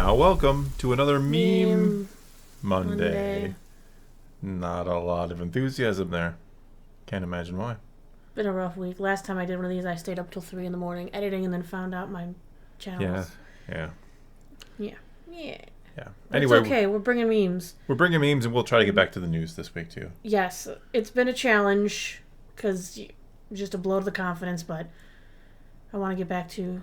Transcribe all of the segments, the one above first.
now welcome to another Meme Monday. Not a lot of enthusiasm there. Can't imagine why. Been a rough week. Last time I did one of these, I stayed up till 3 in the morning editing and then found out my channel. Yeah. Anyway, it's okay. We're bringing memes. We're bringing memes, and we'll try to get back to the news this week too. Yes, it's been a challenge because just a blow to the confidence, but I want to get back to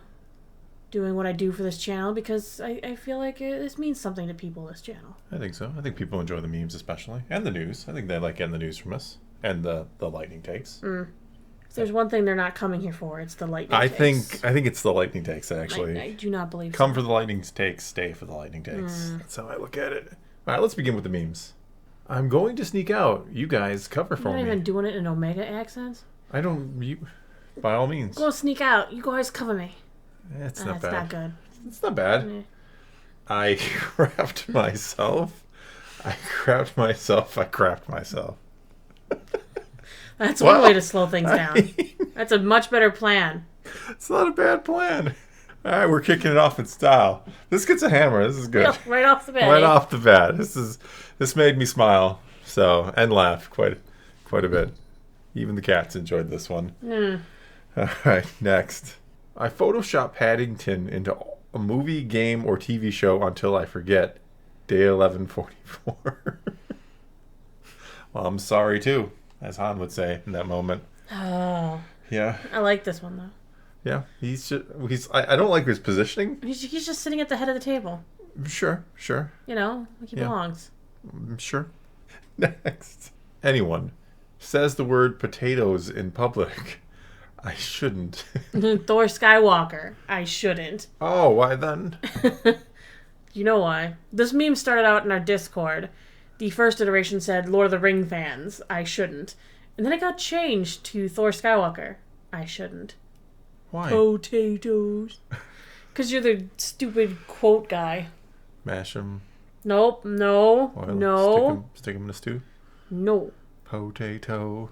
doing what I do for this channel because I feel like this means something to people, this channel. I think so. I think people enjoy the memes especially, and the news. I think they like getting the news from us, and the lightning takes. If there's one thing they're not coming here for, it's the lightning takes. I think it's the lightning takes, actually. I do not believe Come for the lightning takes, stay for the lightning takes. That's how I look at it. All right, let's begin with the memes. I'm going to sneak out. You guys cover for me. You're not even doing it in Omega accents? I don't... You, by all means. Go sneak out. You guys cover me. It's not bad. It's not good. It's not bad. Yeah. I crapped myself. I crapped myself. That's one way to slow things down. That's a much better plan. It's not a bad plan. All right, we're kicking it off in style. This gets a hammer. This is good. Right off the bat. Right off the bat. This made me smile and laugh quite a bit. Even the cats enjoyed this one. All right, next. I Photoshop Paddington into a movie, game, or TV show until I forget. Day 1144. Well, I'm sorry too, as Han would say in that moment. Oh. Yeah. I like this one though. Yeah, I don't like his positioning. He's just sitting at the head of the table. Sure. You know, like he belongs. Sure. Next. Anyone says the word potatoes in public. I shouldn't. Thor Skywalker. I shouldn't. Oh, why then? You know why? This meme started out in our Discord. The first iteration said Lord of the Ring fans. I shouldn't. And then it got changed to Thor Skywalker. I shouldn't. Why? Potatoes. Because you're the stupid quote guy. Mash them. Nope. No. Oil, No. Stick them in a stew. No. Potato.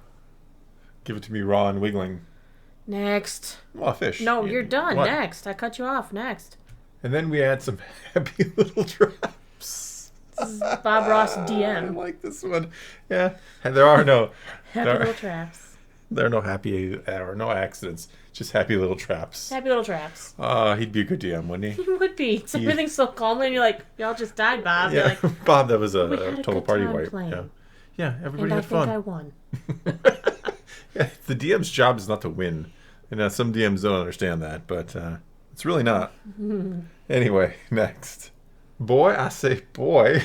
Give it to me raw and wiggling. Next. Well, fish. No, you're done. What? Next. I cut you off. Next. And then we add some happy little traps. This is Bob Ross DM. I like this one. Yeah. And there are no Happy little traps. There are no no accidents. Just happy little traps. Happy little traps. He'd be a good DM, wouldn't he? He would be. Everything's so calm and you're like, y'all just died, Bob. Yeah. You're like, Bob, that was a we had a total good party time wipe. playing. Yeah, everybody and had fun. I think I won. Yeah, the DM's job is not to win. And some DMs don't understand that, but it's really not. Anyway, next. Boy, I say boy,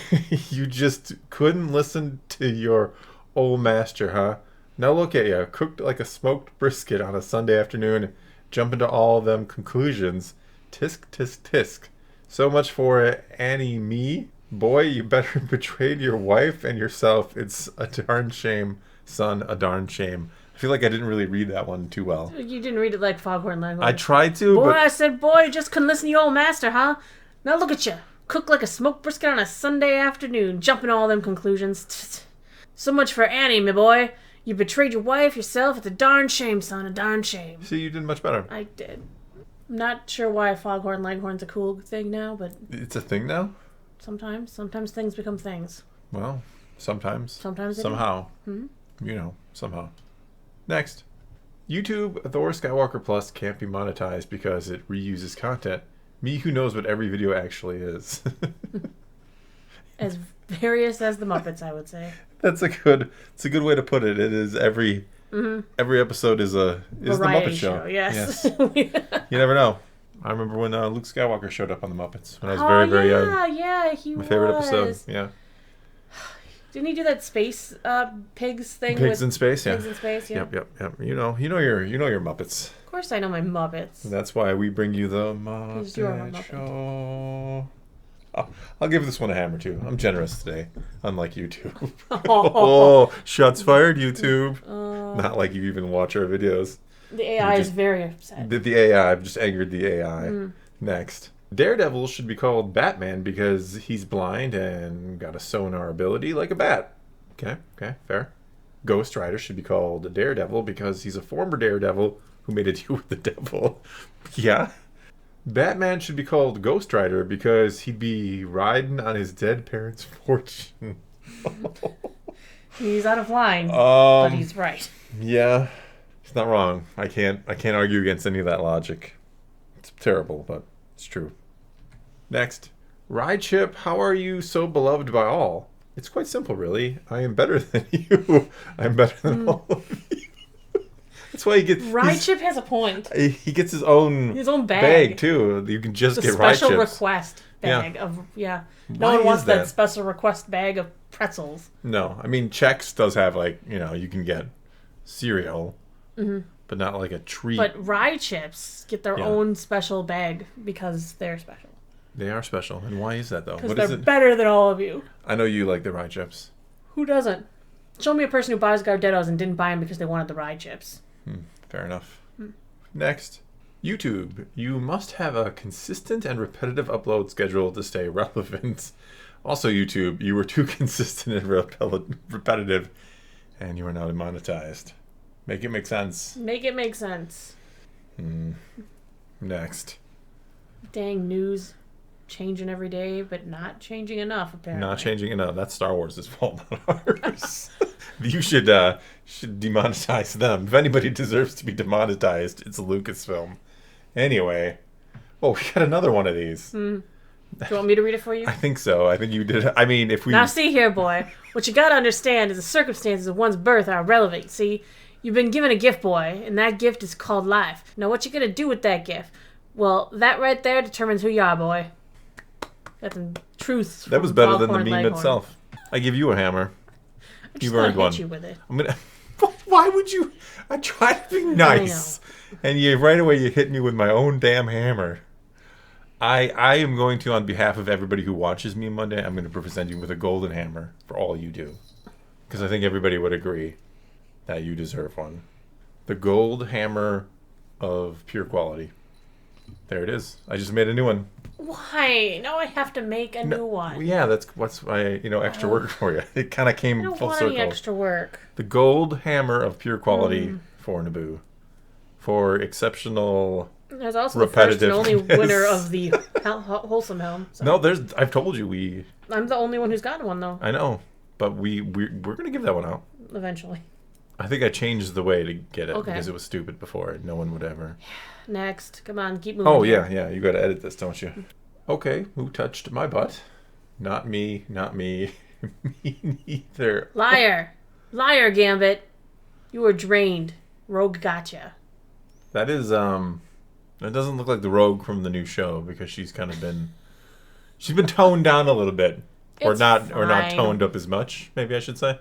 you just couldn't listen to your old master, huh? Now look at you, cooked like a smoked brisket on a Sunday afternoon, jump into all them conclusions. Tisk, tisk, tisk. So much for Annie me. Boy, you better betrayed your wife and yourself. It's a darn shame, son, a darn shame. I feel like I didn't really read that one too well. You didn't read it like Foghorn Leghorn. I tried to, boy, but... I said, boy, you just couldn't listen to your old master, huh? Now look at you, cooked like a smoked brisket on a Sunday afternoon, jumping all them conclusions. So much for Annie, me boy. You betrayed your wife, yourself. It's a darn shame, son, a darn shame. See, you did much better. I did. I'm not sure why Foghorn Leghorn's a cool thing now, but... It's a thing now? Sometimes things become things. Well, sometimes. Sometimes they somehow. do. You know, somehow. Next. YouTube Thor Skywalker Plus can't be monetized because it reuses content. Me who knows what every video actually is. As various as the Muppets, I would say. It's a good way to put it. It is every episode is the Muppet Show. Yes. You never know. I remember when Luke Skywalker showed up on the Muppets when I was very young. Yeah, he was. My favorite episode. Yeah. Didn't he do that space pigs thing? Pigs in space, yeah. Pigs in space, yeah. Yep. You know your Muppets. Of course, I know my Muppets. And that's why we bring you the Muppet Show. I'll give this one a hammer too. I'm generous today, unlike YouTube. Oh, shots fired, YouTube. Not like you even watch our videos. The AI is very upset. The AI, I've just angered the AI. Next. Daredevil should be called Batman because he's blind and got a sonar ability like a bat. Okay, fair. Ghost Rider should be called Daredevil because he's a former Daredevil who made a deal with the devil. Yeah. Batman should be called Ghost Rider because he'd be riding on his dead parents' fortune. He's out of line, but he's right. Yeah, he's not wrong. I can't argue against any of that logic. It's terrible, but it's true. Next. Rideship, how are you so beloved by all? It's quite simple, really. I am better than you. I'm better than all of you. That's why he gets... Rideship has a point. He gets his own bag, too. You can just get Rideship. Special request bag of... Yeah. No one wants that special request bag of pretzels. No. I mean, Chex does have, like, you can get cereal, but not like a treat. But Ridechips get their own special bag because they're special. They are special. And why is that, though? Because they're better than all of you. I know you like the Ridechips. Who doesn't? Show me a person who buys Gardettos and didn't buy them because they wanted the Ridechips. Fair enough. Next. YouTube. You must have a consistent and repetitive upload schedule to stay relevant. Also, YouTube, you were too consistent and repetitive, and you are now demonetized. Make it make sense. Make it make sense. Next. Dang news. Changing every day, but not changing enough, apparently. Not changing enough. That's Star Wars' fault, not ours. You should demonetize them. If anybody deserves to be demonetized, it's Lucasfilm. Anyway. Oh, we got another one of these. Do you want me to read it for you? I think so. I think you did. I mean, if we... Now, see here, boy. What you gotta understand is the circumstances of one's birth are relevant. See, you've been given a gift, boy, and that gift is called life. Now, what you gonna do with that gift? Well, that right there determines who you are, boy. That's some truth. That was better than the meme itself. I give you a hammer. You've earned one. Hit you with it. I'm gonna. Why would you? I try to be nice, and right away you hit me with my own damn hammer. I am going to, on behalf of everybody who watches me Monday, I'm going to present you with a golden hammer for all you do, because I think everybody would agree that you deserve one. The gold hammer of pure quality. There it is. I just made a new one. Why? Now I have to make a new one. Well, yeah, that's what's my extra work for you. It kind of came full circle. I don't want any extra work. The gold hammer of pure quality for Naboo, for exceptional. There's also the first and only winner of the wholesome helm. So. No, I've told you I'm the only one who's gotten one though. I know, but we're gonna give that one out eventually. I think I changed the way to get it because it was stupid before. No one would ever. Next, come on, keep moving. Oh yeah. You got to edit this, don't you? Okay, who touched my butt? Not me. Me neither. Liar, Gambit. You were drained. Rogue gotcha. That is That doesn't look like the Rogue from the new show because she's been toned down a little bit, or not toned up as much. Maybe I should say.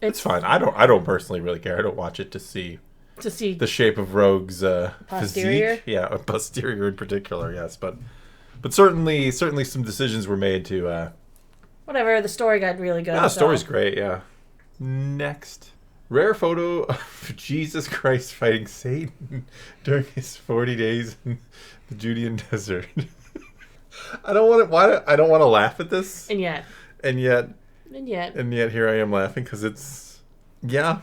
It's fine. I don't personally really care. I don't watch it to see the shape of Rogue's posterior? physique. Yeah, posterior in particular. Yes, but certainly some decisions were made to. Whatever. The story got really good. Yeah, the story's great. Yeah. Next, rare photo of Jesus Christ fighting Satan during his 40 days in the Judean desert. I don't want to laugh at this. And yet here I am laughing because it's I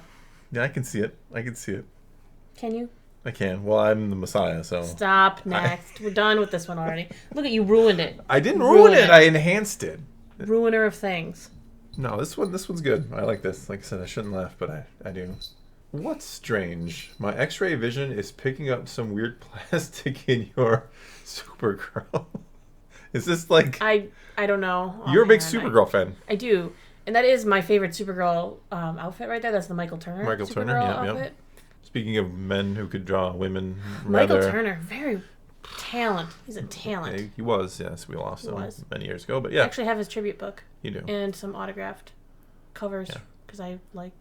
can see it. Can you? I can. Well, I'm the Messiah, so stop. Next, we're done with this one already. Look at you, ruined it. I didn't ruin it. I enhanced it. Ruiner of things. No, this one's good. I like this. Like I said, I shouldn't laugh, but I do. What's strange? My X-ray vision is picking up some weird plastic in your Supergirl. Is this like... I don't know. You're a big Supergirl fan. I do. And that is my favorite Supergirl outfit right there. That's the Michael Turner outfit. Yep. Speaking of men who could draw women, Michael Turner, very talent. He's a talent. He was, yes. We lost him many years ago, but yeah. I actually have his tribute book. You do. And some autographed covers because I like...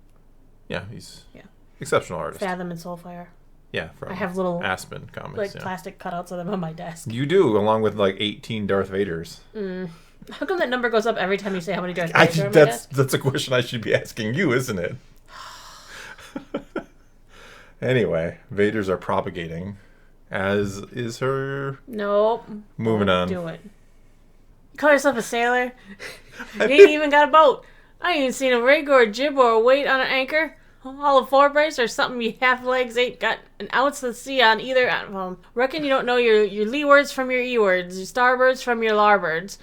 Yeah, he's exceptional artist. Fathom and Soulfire. Yeah, I have little Aspen comics, plastic cutouts of them on my desk. You do, along with 18 Darth Vaders. How come that number goes up every time you say how many Darth Vaders are on my desk? That's a question I should be asking you, isn't it? Anyway, Vaders are propagating, as is her... Nope. Moving on. Do it. You call yourself a sailor? You ain't even got a boat. I ain't even seen a rig or a jib or a weight on an anchor. All of four brace or something you half legs ain't got an ounce to see on either. Well, reckon you don't know your leewards from your ewards, your starboards from your larboards.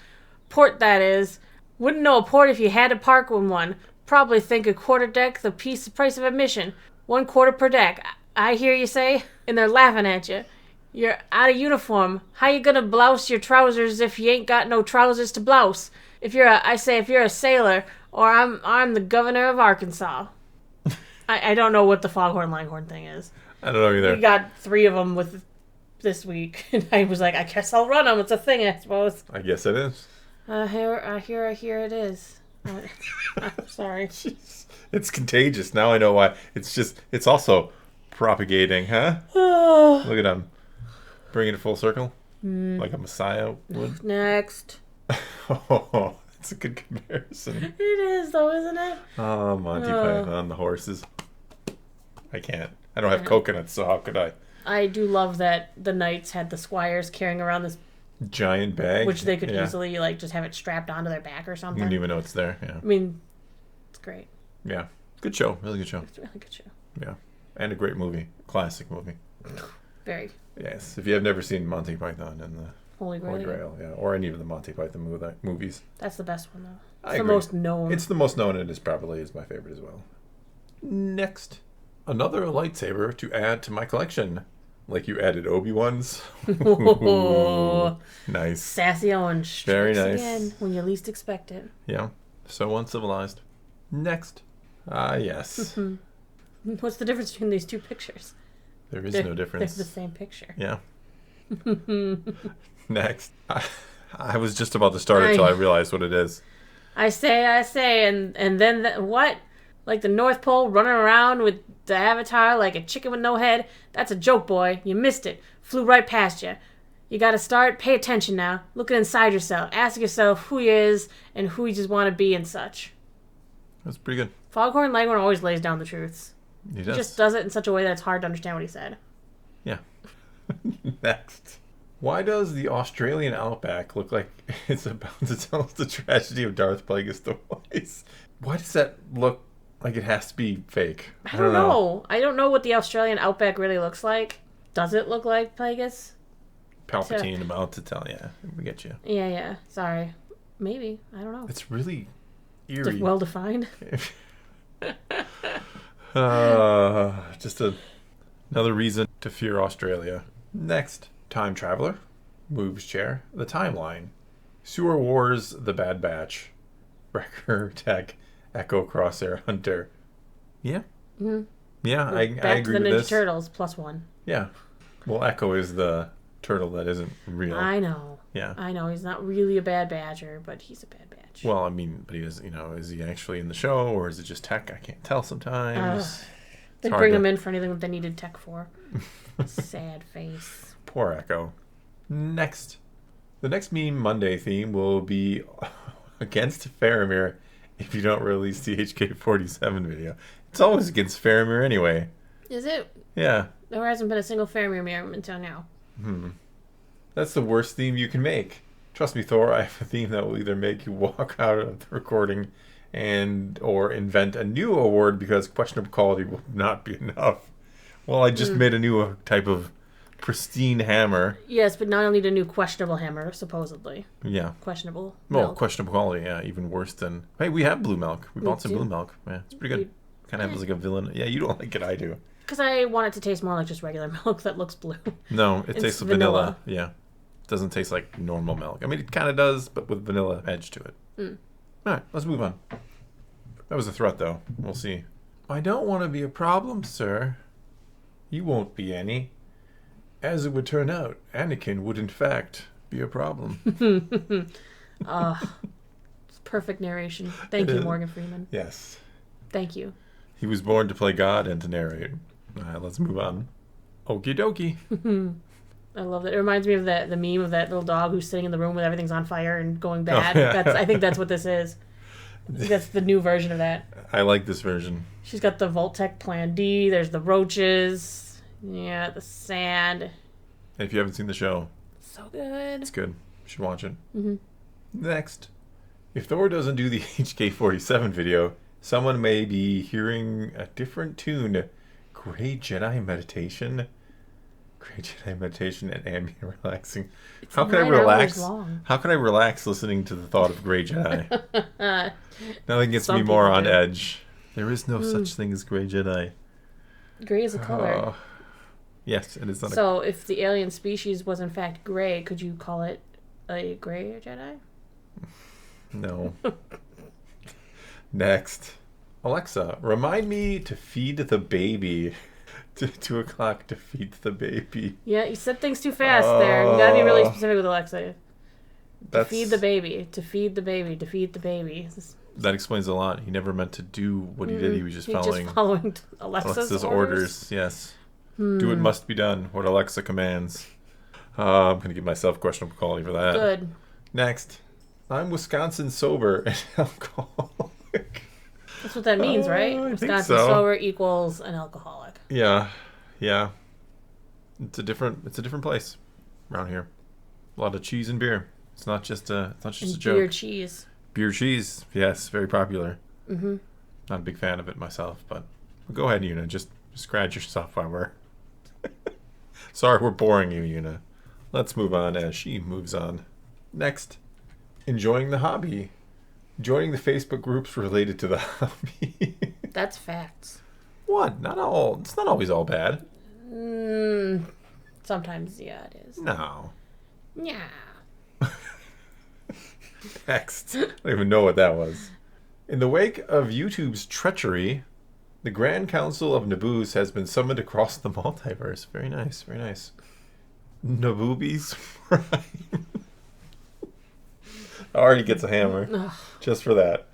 Port, that is. Wouldn't know a port if you had to park in one. Probably think a quarter deck the price of admission. 1/4 per deck. I hear you say, and they're laughing at you. You're out of uniform. How you gonna blouse your trousers if you ain't got no trousers to blouse? If you're a sailor, or I'm the governor of Arkansas. I don't know what the Foghorn Leghorn thing is. I don't know either. We got 3 of them with this week, and I was like, I guess I'll run them. It's a thing, I suppose. I guess it is. Here it is. I'm sorry. Jeez. It's contagious. Now I know why. It's also propagating, huh? Look at him. Bringing it full circle. Like a messiah would. Next. Oh, that's a good comparison. It is, though, isn't it? Oh, Monty Python, the horses. I can't. I don't have coconuts, so how could I? I do love that the knights had the squires carrying around this giant bag. Which they could easily, like, just have it strapped onto their back or something. You wouldn't even know it's there, yeah. I mean, it's great. Yeah. Good show. Really good show. It's a really good show. Yeah. And a great movie. Classic movie. Very. Yes. If you have never seen Monty Python and the Holy Grail, yeah, or any of the Monty Python movies. That's the best one, though. It's the most known. It's the most known, and it probably is my favorite as well. Next. Another lightsaber to add to my collection. Like you added Obi-Wan's. Nice. Sassy Owen strikes very nice. Again when you least expect it. Yeah. So uncivilized. Next. Yes. What's the difference between these two pictures? There is no difference. They're the same picture. Yeah. Next. I was just about to start it until I realized what it is. I say, and then what? Like the North Pole running around with the Avatar like a chicken with no head? That's a joke, boy. You missed it. Flew right past you. You gotta start. Pay attention now. Looking inside yourself. Ask yourself who you is and who you just want to be and such. That's pretty good. Foghorn Leghorn always lays down the truths. He does. He just does it in such a way that it's hard to understand what he said. Yeah. Next. Why does the Australian outback look like it's about to tell us the tragedy of Darth Plagueis twice? Why does that look like it has to be fake? I don't know. I don't know what the Australian outback really looks like. Does it look like Plagueis? Palpatine about to tell you. We get you. Yeah. Sorry. Maybe. I don't know. It's really eerie. Well defined. Just another reason to fear Australia. Next. Time Traveler. Moves Chair. The Timeline. Sewer Wars. The Bad Batch. Wrecker Tech. Echo Crosshair Hunter. Yeah. Mm-hmm. Yeah, I agree with this. Back to the Ninja Turtles +1. Yeah. Well, Echo is the turtle that isn't real. I know. Yeah. I know. He's not really a bad badger, but he's a bad badge. Well, I mean, but he is, is he actually in the show or is it just tech? I can't tell sometimes. They bring him in for anything that they needed tech for. Sad face. Poor Echo. Next. The next Meme Monday theme will be against Faramir if you don't release the HK-47 video. It's always against Faramir anyway. Is it? Yeah. There hasn't been a single Faramir meme until now. That's the worst theme you can make. Trust me, Thor, I have a theme that will either make you walk out of the recording or invent a new award because questionable quality will not be enough. Well, I just made a new type of pristine hammer. Yes, but now you'll need a new questionable hammer, supposedly. Yeah. Questionable Well, milk. questionable quality, yeah. Even worse than... Hey, we have blue milk. We bought some blue milk. Yeah, it's pretty good. Kind of has like a villain. Yeah, you don't like it, I do. Because I want it to taste more like just regular milk that looks blue. No, it tastes vanilla. Yeah. It doesn't taste like normal milk. I mean, it kind of does, but with vanilla edge to it. All right, let's move on. That was a threat, though. We'll see. I don't want to be a problem, sir. You won't be any. As it would turn out, Anakin would, in fact, be a problem. It's perfect narration. Thank you, Morgan Freeman. Yes. Thank you. He was born to play God and to narrate. All right, let's move on. Okie dokie. I love that. It reminds me of the meme of that little dog who's sitting in the room with everything's on fire and going bad. Oh, yeah. I think that's what this is. I think that's the new version of that. I like this version. She's got the Voltec Plan D. There's the roaches. Yeah, the sand. If you haven't seen the show, So good. it's good. You should watch it. Next. If Thor doesn't do the HK-47 video, Someone may be hearing a different tune. Grey Jedi meditation. Grey Jedi meditation and ambient relaxing. It's How can I 9 relax? hours long. How can I relax listening to the thought of Grey Jedi? Nothing gets Some me more people on do. edge. There is no such thing as Grey Jedi. Gray is a color. Yes, it is not So if the alien species was in fact gray, could you call it a gray Jedi? No. Next. Alexa, remind me to feed the baby. 2 o'clock to feed the baby. Yeah, you said things too fast there. You gotta be really specific with Alexa. To feed the baby. To feed the baby. To feed the baby. That explains a lot. He never meant to do what he did. He was just following Alexa's orders. Yes. Do what must be done. What Alexa commands. I'm going to give myself questionable quality for that. Good. Next. I'm Wisconsin sober and alcoholic. That's what that means, right? I think Wisconsin so. sober equals an alcoholic. Yeah. It's a different place around here. A lot of cheese and beer. It's not just a joke. Beer cheese. Beer cheese, yes, very popular. Mm-hmm. Not a big fan of it myself, but go ahead, Una. Just scratch yourself while we're. Sorry, we're boring you, Una. Let's move on as she moves on. Next, enjoying the hobby. Joining the Facebook groups related to the hobby. That's facts. What? Not all. It's not always all bad. Sometimes, yeah, it is. No. Yeah. Next. I don't even know what that was. In the wake of YouTube's treachery, the Grand Council of Naboos has been summoned across the multiverse. Very nice, very nice. Naboobies Prime. Already gets a hammer. Just for that.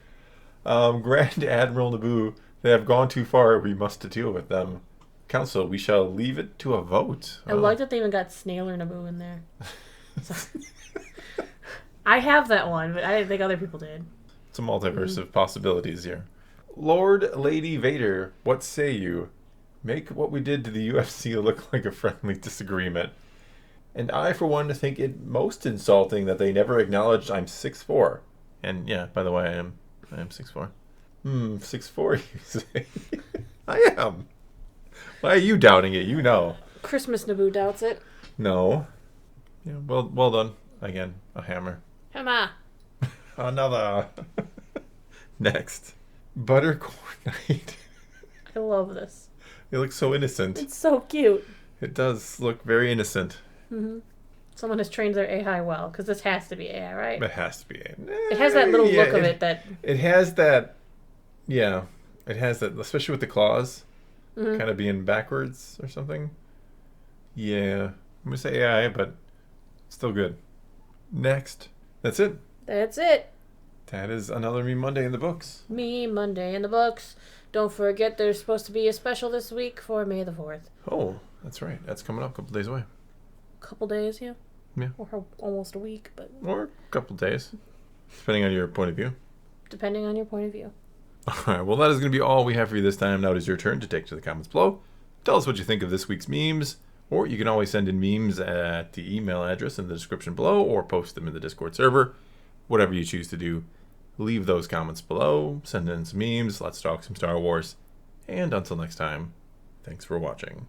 Grand Admiral Naboo, they have gone too far. We must deal with them. Council, we shall leave it to a vote. I like that they even got Snailer Naboo in there. So, I have that one, but I didn't think other people did. It's a multiverse of possibilities here. Lord Lady Vader, what say you? Make what we did to the UFC look like a friendly disagreement. And I, for one, think it most insulting that they never acknowledged I'm 6'4". And yeah, by the way, I am 6'4". 6'4", you say? I am. Why are you doubting it? You know. Christmas Naboo doubts it. No. Yeah, well done. Again, a hammer. Hammer. Another. Next. Buttercorn Night. I love this. It looks so innocent. It's so cute. It does look very innocent. Mm-hmm. Someone has trained their AI well, because this has to be AI, right? It has to be. It has that little look of it that... It has that... Yeah. It has that, especially with the claws. Kind of being backwards or something. Yeah. I'm going to say AI, but still good. Next. That's it. That's it. That is another Me Monday in the books. Me Monday in the books. Don't forget there's supposed to be a special this week for May the 4th. Oh, that's right. That's coming up a couple days away. Couple days, yeah. Yeah. Or almost a week, but... Or a couple days. Depending on your point of view. Depending on your point of view. Alright, well that is going to be all we have for you this time. Now it is your turn to take to the comments below. Tell us what you think of this week's memes. Or you can always send in memes at the email address in the description below. Or post them in the Discord server. Whatever you choose to do. Leave those comments below. Send in some memes. Let's talk some Star Wars. And until next time, thanks for watching.